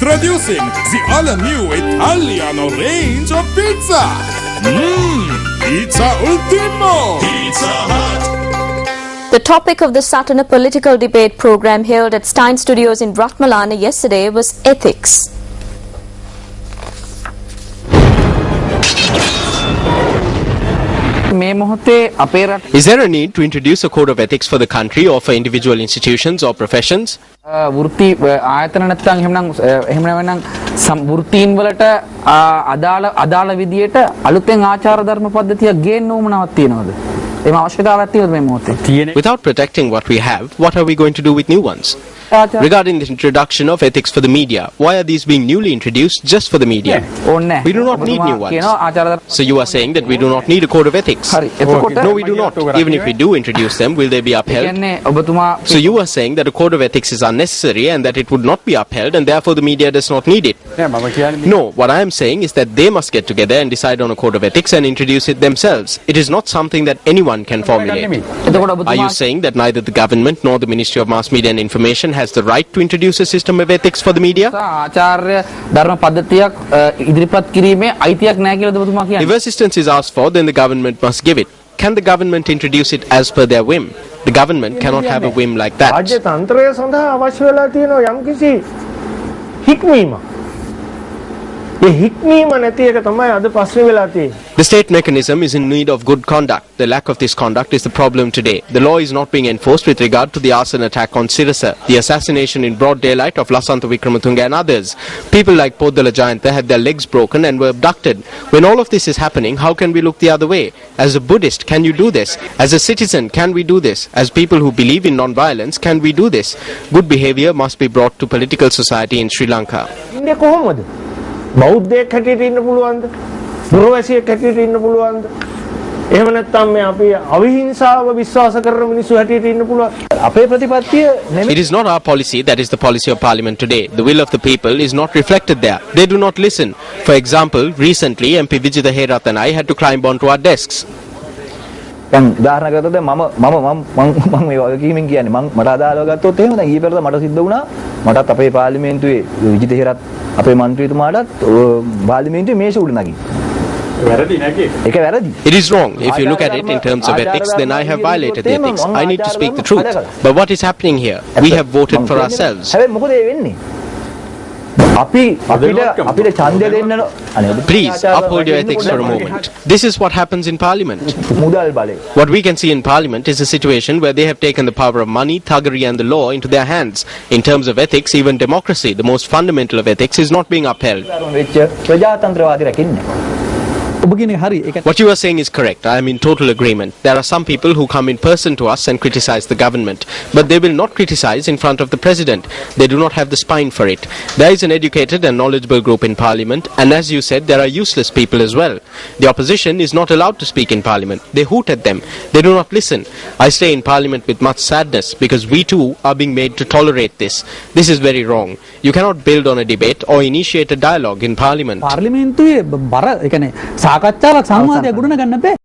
Introducing the all-new Italiano range of pizza. Pizza Ultimo. Pizza Hut. The topic of the Satana political debate program held at Stein Studios in Ratmalana yesterday was ethics. Is there a need to introduce a code of ethics for the country or for individual institutions or professions? වෘත්ති ආයතන නැත්නම් එහෙම වෘත්තීන් වලට අදාළ විදියට අලුතෙන් ආචාර ධර්ම පද්ධතියක් ගේන්න ඕමනාවක් තියෙනවද? එහෙම අවශ්‍යතාවයක් තියෙනවද මේ මොහොතේ? Without protecting what we have, what are we going to do with new ones? Regarding the introduction of ethics for the media, why are these being newly introduced just for the media? We do not need new ones. So you are saying that we do not need a code of ethics? No, we do not. Even if we do introduce them, will they be upheld? So you are saying that a code of ethics is unnecessary and that it would not be upheld and therefore the media does not need it. No, what I am saying is that they must get together and decide on a code of ethics and introduce it themselves. It is not something that anyone can formulate. Are you saying that neither the government nor the Ministry of Mass Media and Information has the right to introduce a system of ethics for the media? If assistance is asked for, then the government must give it. Can the government introduce it as per their whim? The government cannot have a whim like that. The state mechanism is in need of good conduct. The lack of this conduct is the problem today. The law is not being enforced with regard to the arson attack on Sirasa, the assassination in broad daylight of Lasantha Wickrematunge and others. People like Poddala Jayantha had their legs broken and were abducted. When all of this is happening, how can we look the other way? As a Buddhist, can you do this? As a citizen, can we do this? As people who believe in non-violence, can we do this? Good behavior must be brought to political society in Sri Lanka. බෞද්ධයෙක් හැටියට ඉන්න පුළුවන්ද? පුරවැසියෙක් හැටියට ඉන්න පුළුවන්ද? එහෙම නැත්නම් මේ අපි අවිහිංසාව විශ්වාස කරන මිනිස්සු හැටියට ඉන්න පුළුවන්. අපේ ප්‍රතිපත්තිය නෙමෙයි. It is not our policy that is the policy of Parliament today. The will of the people is not reflected there. They do not listen. For example, recently MP Vijitha Herath and I had to climb onto our desks. දැන් උදාහරණ ගත්තොත් මම මේ වගකීමෙන් කියන්නේ මට අදාළව ගත්තොත් එහෙම දැන් ඊ පෙරේද මට සිද්ධ වුණා මටත් අපේ පාර්ලිමේන්තුවේ විජිත හේරත් අපේ മന്ത്രിතුමාටත් පාර්ලිමේන්තුවේ මේෂ උඩ නැගී It is wrong. If you look at it in terms of ethics, then I have violated the ethics. I need to speak the truth. But what is happening here? We have voted for ourselves. Please uphold your ethics for a moment. This is what happens in Parliament. What we can see in Parliament is a situation where they have taken the power of money, thuggery and the law into their hands. In terms of ethics, even democracy, the most fundamental of ethics, is not being upheld. What you are saying is correct. I am in total agreement. There are some people who come in person to us and criticize the government, but they will not criticize in front of the president. They do not have the spine for it. There is an educated and knowledgeable group in Parliament, and as you said, there are useless people as well. The opposition is not allowed to speak in Parliament. They hoot at them. They do not listen. I stay in Parliament with much sadness because we too are being made to tolerate this. This is very wrong. You cannot build on a debate or initiate a dialogue in Parliament. පාර්ලිමේන්තුවේ බර ඒ කියන්නේ සාකච්ඡාවක් සංවාදයක් ගොඩනගන්න බෑ